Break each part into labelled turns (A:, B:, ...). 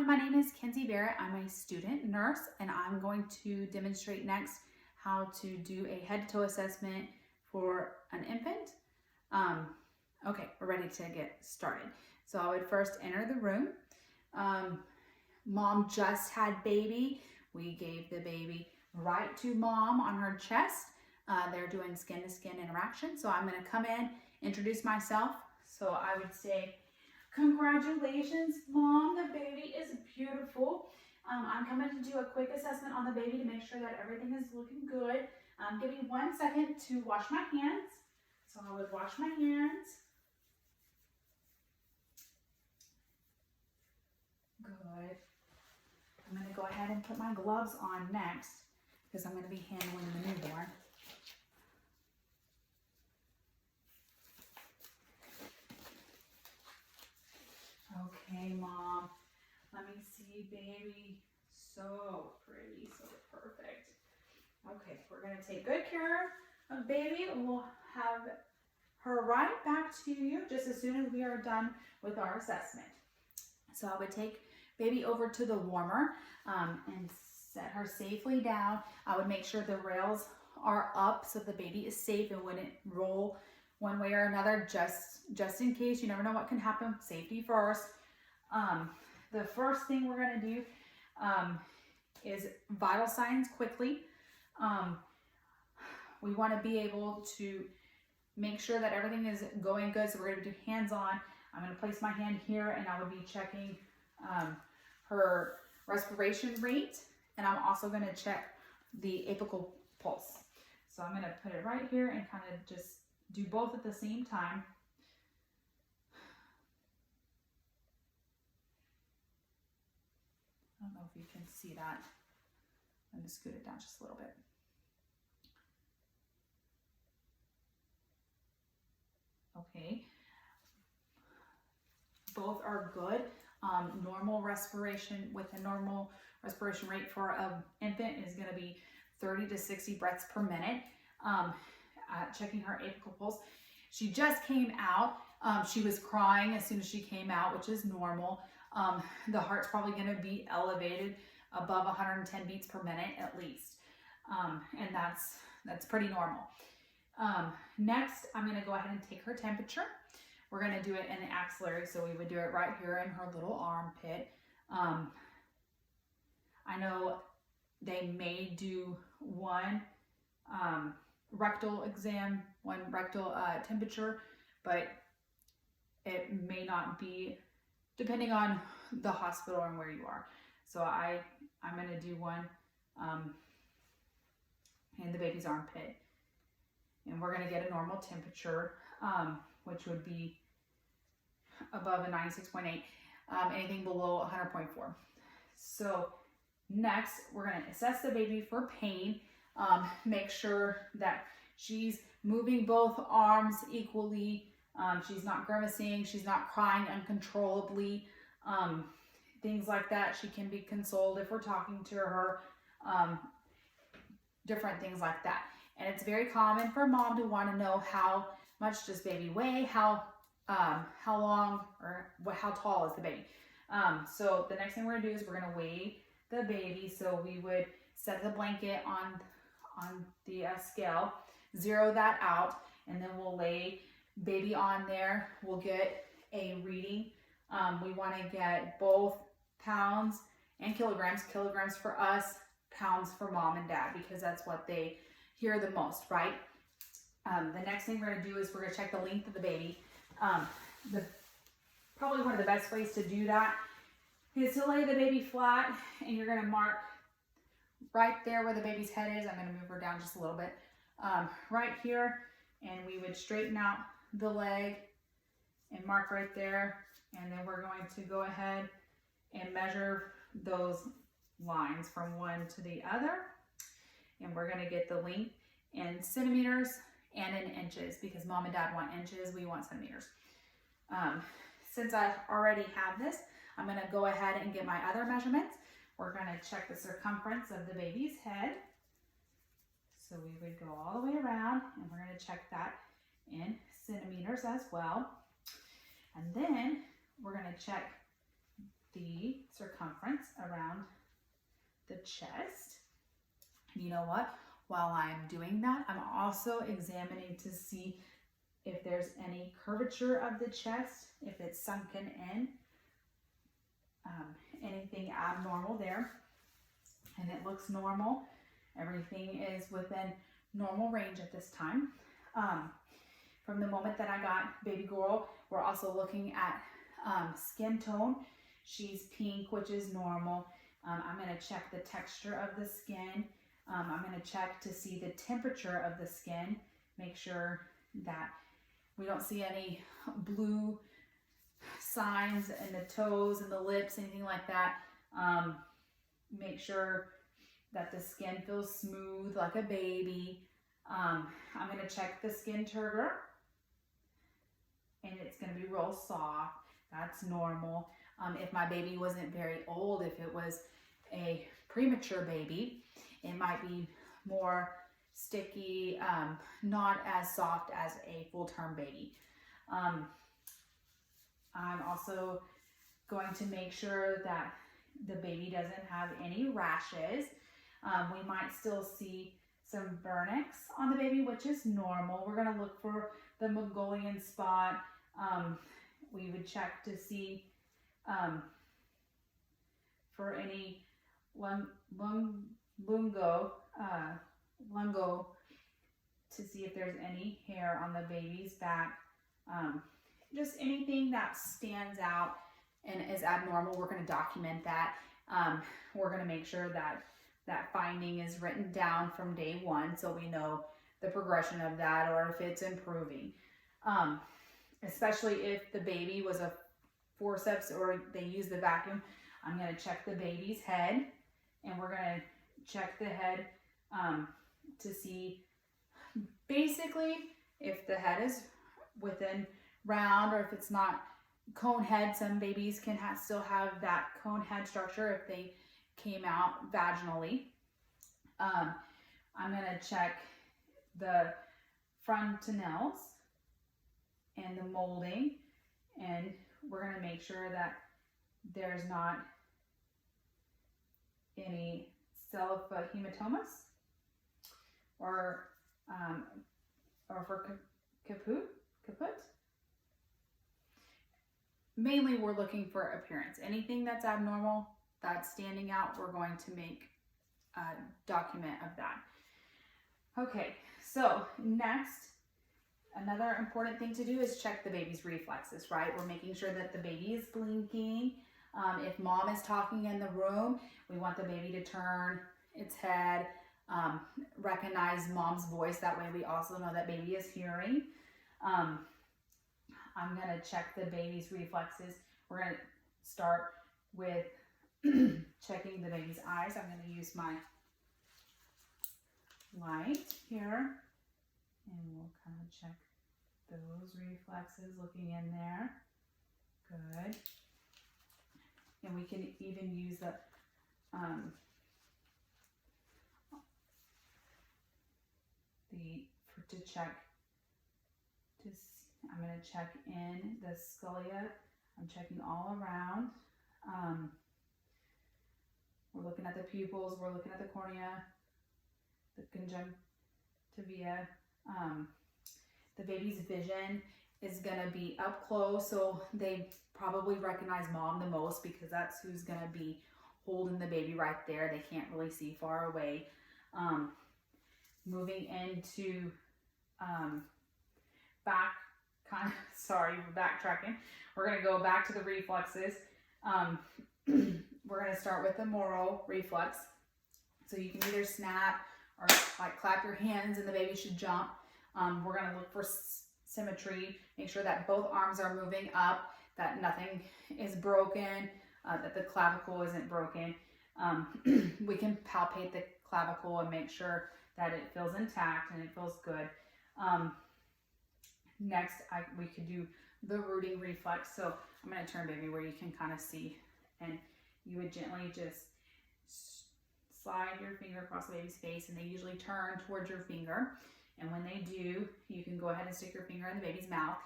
A: my name is Kenzie Barrett. I'm a student nurse and I'm going to demonstrate next how to do a head-to-toe assessment for an infant. Okay, we're ready to get started. So I would first enter the room. Mom just had baby. We gave the baby right to mom on her chest. They're doing skin-to-skin interaction. So I'm going to come in, introduce myself. So I would say, congratulations, Mom, the baby is beautiful. I'm coming to do a quick assessment on the baby to make sure that everything is looking good. Give me 1 second to wash my hands. So I would wash my hands. Good. I'm going to go ahead and put my gloves on next because I'm going to be handling the newborn. Okay, Mom, let me see, baby. So pretty, so perfect. Okay, we're gonna take good care of baby. We'll have her right back to you just as soon as we are done with our assessment. So I would take baby over to the warmer and set her safely down. I would make sure the rails are up so the baby is safe and wouldn't roll one way or another, just in case. You never know what can happen. Safety first. The first thing we're going to do is vital signs quickly. We want to be able to make sure that everything is going good. So we're going to do hands-on. I'm going to place my hand here and I would be checking her respiration rate. And I'm also going to check the apical pulse. So I'm going to put it right here and kind of just do both at the same time. I don't know if you can see that. I'm going to scoot it down just a little bit. Okay. Both are good. Normal respiration with a normal respiration rate for an infant is going to be 30 to 60 breaths per minute. Checking her apical pulse. She just came out. She was crying as soon as she came out, which is normal. The heart's probably going to be elevated above 110 beats per minute at least. And that's pretty normal. Next, I'm going to go ahead and take her temperature. We're going to do it in the axillary, so we would do it right here in her little armpit. I know they may do one rectal exam, one rectal temperature, but it may not be, depending on the hospital and where you are. So I'm going to do one in the baby's armpit. And we're going to get a normal temperature, which would be above a 96.8, anything below 100.4. So next, we're going to assess the baby for pain. Make sure that she's moving both arms equally. She's not grimacing. She's not crying uncontrollably. Things like that. She can be consoled if we're talking to her. Different things like that. And it's very common for mom to want to know how much does baby weigh, how long or how tall is the baby. So the next thing we're gonna do is we're gonna weigh the baby. So we would set the blanket on the scale, zero that out, and then we'll lay baby on there. We'll get a reading. We want to get both pounds and kilograms. Kilograms for us, pounds for mom and dad, because that's what they hear the most, right? The next thing we're going to do is we're going to check the length of the baby. Probably one of the best ways to do that is to lay the baby flat, and you're going to mark right there where the baby's head is. I'm going to move her down just a little bit. Right here, and we would straighten out the leg and mark right there. And then we're going to go ahead and measure those lines from one to the other. And we're going to get the length in centimeters and in inches, because mom and dad want inches, we want centimeters. Since I already have this, I'm going to go ahead and get my other measurements. We're going to check the circumference of the baby's head. So we would go all the way around, and we're going to check that in centimeters as well. And then we're going to check the circumference around the chest. And you know what? While I'm doing that, I'm also examining to see if there's any curvature of the chest, if it's sunken in, anything abnormal there. And it looks normal. Everything is within normal range at this time. From the moment that I got baby girl, we're also looking at skin tone. She's pink, which is normal. I'm going to check the texture of the skin. I'm going to check to see the temperature of the skin. Make sure that we don't see any blue signs in the toes and the lips, anything like that. Make sure that the skin feels smooth like a baby. I'm going to check the skin turgor, and it's going to be real soft. That's normal. If my baby wasn't very old, if it was a premature baby, it might be more sticky, not as soft as a full-term baby. I'm also going to make sure that the baby doesn't have any rashes. We might still see some vernix on the baby, which is normal. We're going to look for the Mongolian spot. We would check to see for any lungo to see if there's any hair on the baby's back. Just anything that stands out and is abnormal, we're going to document that. We're going to make sure that that finding is written down from day one so we know the progression of that or if it's improving. Especially if the baby was a forceps or they use the vacuum, I'm going to check the baby's head, and we're going to check the head to see basically if the head is within round or if it's not cone head. Some babies can still have that cone head structure if they came out vaginally. I'm going to check the frontanelles and the molding, and we're going to make sure that there's not any hematomas or for caput. Mainly we're looking for appearance. Anything that's abnormal, that's standing out, we're going to make a document of that. Okay, so next, another important thing to do is check the baby's reflexes, right? We're making sure that the baby is blinking. If mom is talking in the room, we want the baby to turn its head, recognize mom's voice. That way we also know that baby is hearing. I'm going to check the baby's reflexes. We're going to start with checking the baby's eyes. I'm going to use my light here, and we'll kind of check those reflexes, looking in there. Good. And we can even use the to check. I'm going to check in the scolia. I'm checking all around. We're looking at the pupils. We're looking at the cornea, the conjunctiva. The baby's vision is going to be up close, so they probably recognize mom the most because that's who's going to be holding the baby right there. They can't really see far away. Moving into backtracking. We're going to go back to the reflexes. We're going to start with the Moro reflex. So you can either snap or like clap your hands and the baby should jump. We're going to look for symmetry, make sure that both arms are moving up, that nothing is broken, that the clavicle isn't broken. We can palpate the clavicle and make sure that it feels intact and it feels good. Next, we could do the rooting reflex. So I'm going to turn baby where you can kind of see, and you would gently just slide your finger across the baby's face, and they usually turn towards your finger. And when they do, you can go ahead and stick your finger in the baby's mouth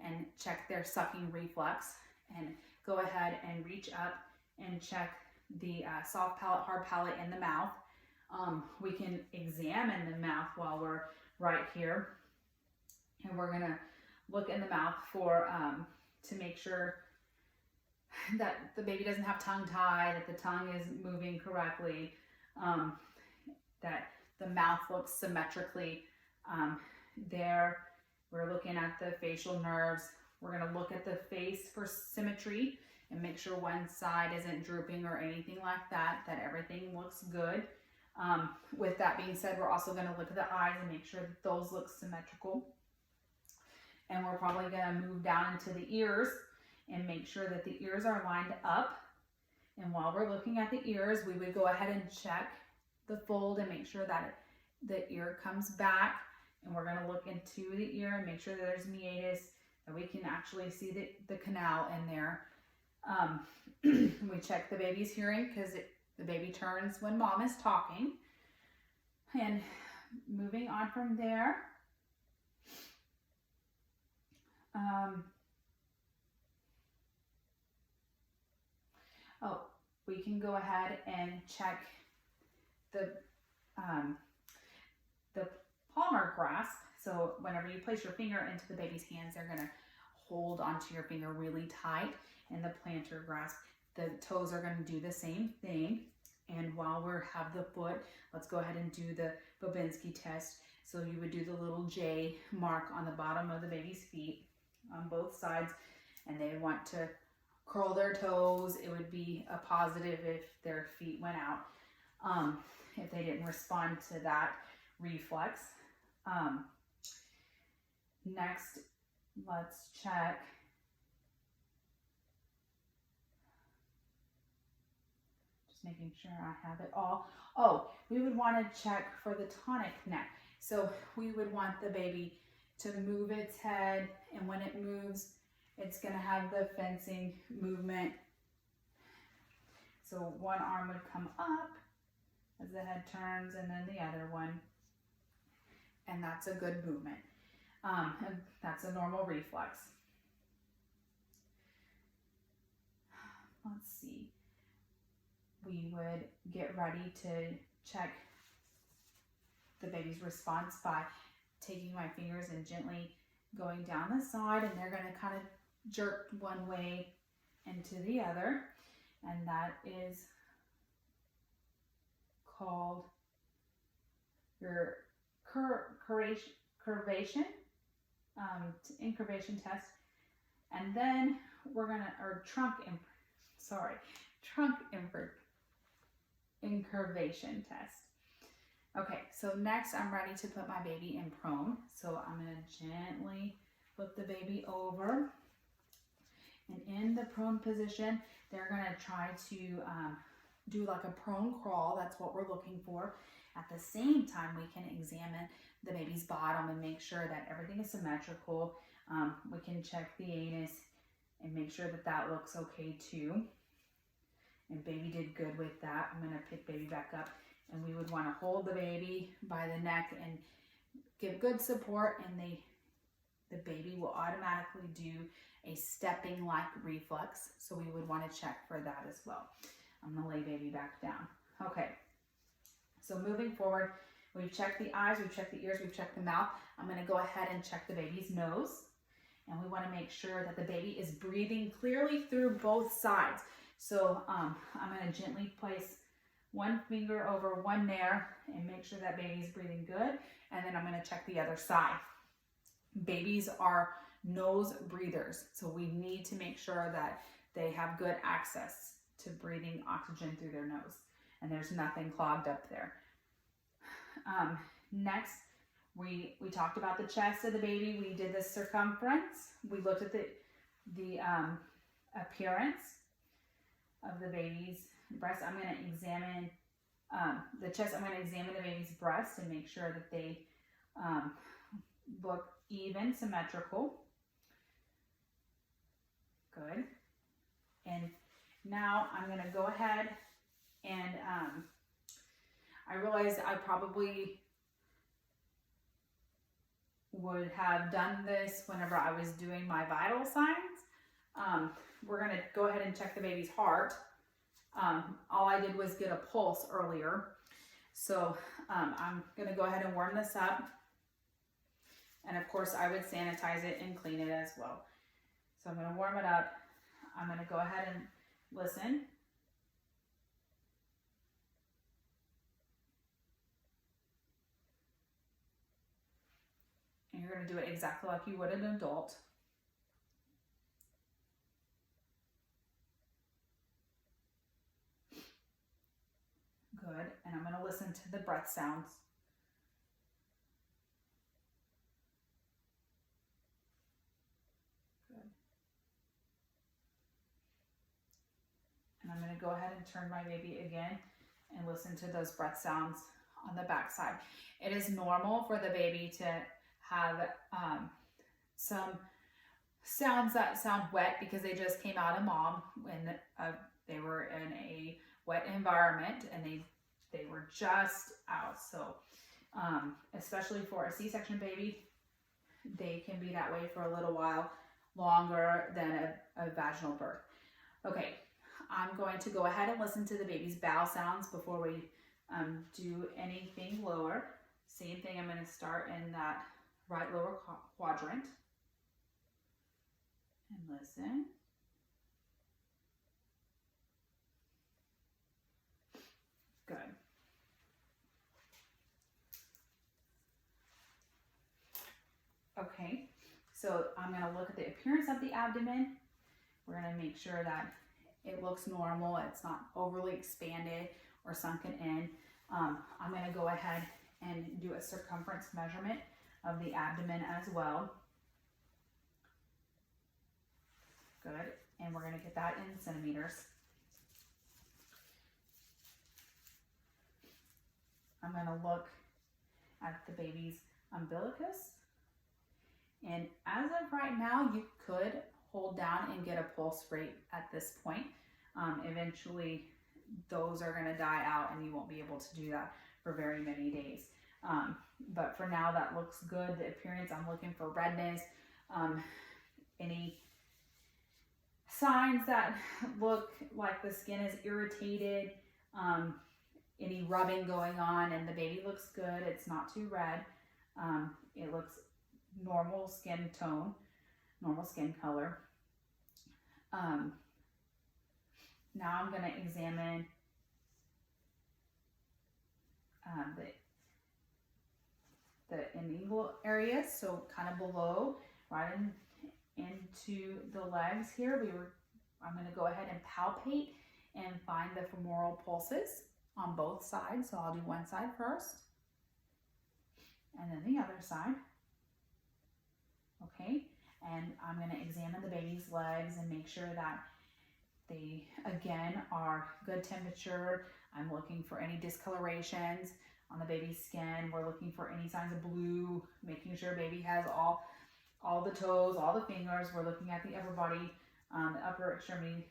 A: and check their sucking reflex, and go ahead and reach up and check the soft palate, hard palate, and the mouth. We can examine the mouth while we're right here. And we're gonna look in the mouth for, to make sure that the baby doesn't have tongue tie, that the tongue is moving correctly, that the mouth looks symmetrically there. We're looking at the facial nerves. We're gonna look at the face for symmetry and make sure one side isn't drooping or anything like that, that everything looks good. With that being said, we're also gonna look at the eyes and make sure that those look symmetrical. And we're probably gonna move down into the ears and make sure that the ears are lined up. And while we're looking at the ears, we would go ahead and check the fold and make sure that the ear comes back. And we're gonna look into the ear and make sure that there's meatus, that we can actually see the canal in there. We check the baby's hearing because the baby turns when mom is talking. And moving on from there, we can go ahead and check the palmar grasp. So whenever you place your finger into the baby's hands, they're gonna hold onto your finger really tight, and the plantar grasp, the toes are gonna do the same thing. And while we have the foot, let's go ahead and do the Babinski test. So you would do the little J mark on the bottom of the baby's feet on both sides, and they want to curl their toes. It would be a positive if their feet went out, if they didn't respond to that reflex. Next, let's check making sure I have it all. Oh, we would want to check for the tonic neck. So we would want the baby to move its head, and when it moves, it's going to have the fencing movement. So one arm would come up as the head turns, and then the other one. And that's a good movement. And that's a normal reflex. Let's see. We would get ready to check the baby's response by taking my fingers and gently going down the side, and they're going to kind of jerk one way and to the other, and that is called your incurvation test. And then we're going to, or trunk incurvation test. Okay, so next I'm ready to put my baby in prone. So I'm going to gently flip the baby over. And in the prone position, they're going to try to do like a prone crawl. That's what we're looking for. At the same time, we can examine the baby's bottom and make sure that everything is symmetrical. We can check the anus and make sure that that looks okay too. And baby did good with that. I'm going to pick baby back up, and we would want to hold the baby by the neck and give good support, and the baby will automatically do a stepping like reflex. So we would want to check for that as well. I'm going to lay baby back down. Okay. So moving forward, we've checked the eyes, we've checked the ears, we've checked the mouth. I'm going to go ahead and check the baby's nose. And we want to make sure that the baby is breathing clearly through both sides. So I'm going to gently place one finger over one there and make sure that baby's breathing good. And then I'm going to check the other side. Babies are nose breathers, so we need to make sure that they have good access to breathing oxygen through their nose, and there's nothing clogged up there. Next, we talked about the chest of the baby. We did the circumference. We looked at the appearance of the baby's breast. I'm going to examine the chest. I'm going to examine the baby's breast and make sure that they look even, symmetrical. Good. And now I'm going to go ahead and I realized I probably would have done this whenever I was doing my vital signs. We're going to go ahead and check the baby's heart. All I did was get a pulse earlier. So I'm gonna go ahead and warm this up. And of course I would sanitize it and clean it as well. So I'm gonna warm it up. I'm gonna go ahead and listen. And you're gonna do it exactly like you would an adult. Good, and I'm gonna listen to the breath sounds. Good. And I'm gonna go ahead and turn my baby again and listen to those breath sounds on the back side. It is normal for the baby to have some sounds that sound wet because they just came out of mom when they were in a wet environment and they were just out. So especially for a C-section baby, they can be that way for a little while longer than a vaginal birth. Okay, I'm going to go ahead and listen to the baby's bowel sounds before we do anything lower. Same thing, I'm going to start in that right lower quadrant and listen. Good. Okay, so I'm going to look at the appearance of the abdomen. We're going to make sure that it looks normal, it's not overly expanded or sunken in. I'm going to go ahead and do a circumference measurement of the abdomen as well. Good, and we're going to get that in centimeters. I'm going to look at the baby's umbilicus. And as of right now, you could hold down and get a pulse rate at this point. Eventually, those are going to die out and you won't be able to do that for very many days. But for now, that looks good. The appearance, I'm looking for redness, any signs that look like the skin is irritated, any rubbing going on, and the baby looks good. It's not too red. It looks normal skin tone, normal skin color. Now I'm going to examine the inguinal area, so kind of below, right into the legs here. I'm going to go ahead and palpate and find the femoral pulses on both sides. So I'll do one side first, and then the other side. Okay, and I'm going to examine the baby's legs and make sure that they, again, are good temperature. I'm looking for any discolorations on the baby's skin. We're looking for any signs of blue, making sure baby has all the toes, all the fingers. We're looking at the upper body, the upper extremities,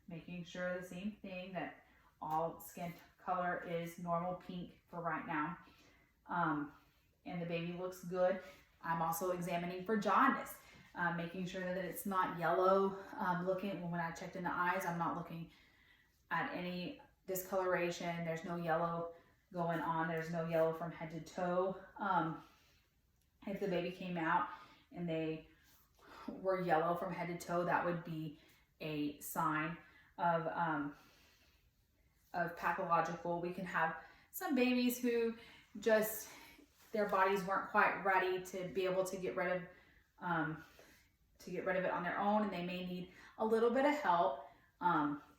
A: making sure the same thing, that all skin color is normal pink for right now. And the baby looks good. I'm also examining for jaundice, making sure that it's not yellow. When I checked in the eyes, I'm not looking at any discoloration. There's no yellow going on. There's no yellow from head to toe. If the baby came out and they were yellow from head to toe, that would be a sign of pathological. We can have some babies who just, their bodies weren't quite ready to be able to get rid of it on their own, and they may need a little bit of help.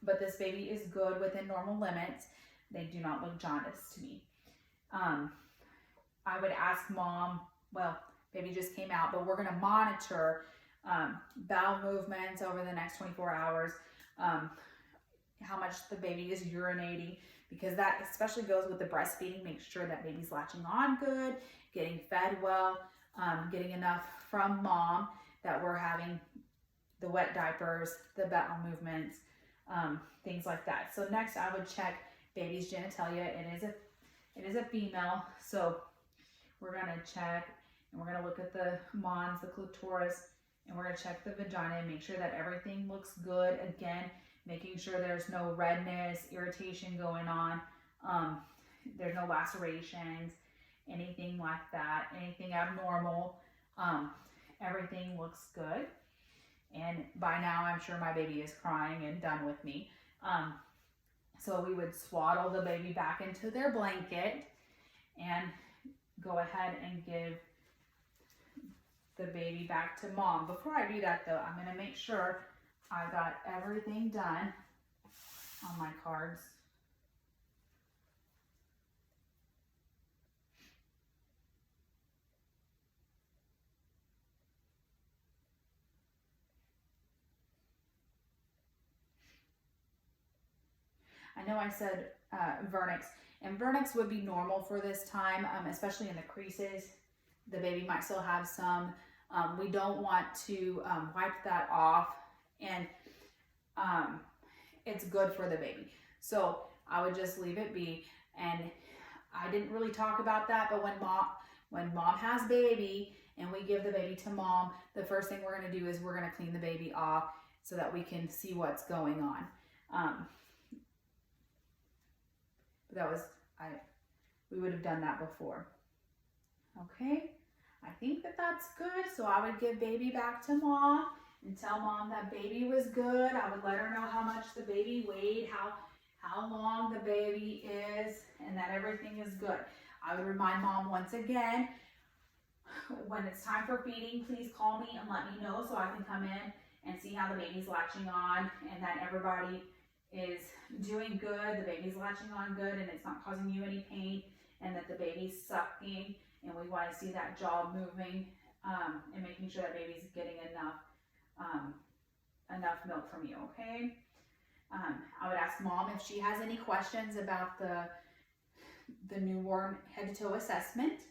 A: But this baby is good within normal limits. They do not look jaundiced to me. I would ask mom, well, baby just came out, but we're going to monitor bowel movements over the next 24 hours, how much the baby is urinating, because that especially goes with the breastfeeding. Make sure that baby's latching on good, getting fed well, getting enough from mom, that we're having the wet diapers, the bowel movements, things like that. So next I would check baby's genitalia. It is a female, so we're going to check, and we're going to look at the mons, the clitoris, and we're going to check the vagina and make sure that everything looks good. Again, making sure there's no redness, irritation going on. There's no lacerations, anything like that, anything abnormal. Everything looks good. And by now, I'm sure my baby is crying and done with me. So we would swaddle the baby back into their blanket and go ahead and give the baby back to mom. Before I do that though, I'm going to make sure I got everything done on my cards. I know I said vernix, and vernix would be normal for this time, especially in the creases. The baby might still have some. We don't want to wipe that off, and it's good for the baby. So I would just leave it be. And I didn't really talk about that, but when mom has baby and we give the baby to mom, the first thing we're going to do is we're going to clean the baby off so that we can see what's going on. But we would have done that before. Okay, I think that's good. So I would give baby back to mom and tell mom that baby was good. I would let her know how much the baby weighed, how long the baby is, and that everything is good. I would remind mom once again, when it's time for feeding, please call me and let me know so I can come in and see how the baby's latching on and that everybody is doing good, the baby's latching on good, and it's not causing you any pain, and that the baby's sucking, and we want to see that jaw moving, and making sure that baby's getting enough milk from you. Okay. I would ask mom if she has any questions about the newborn head to toe assessment.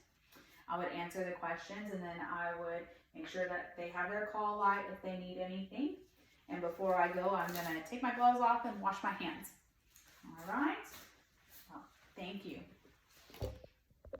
A: I would answer the questions, and then I would make sure that they have their call light if they need anything. And before I go, I'm going to take my gloves off and wash my hands. All right. Well, thank you.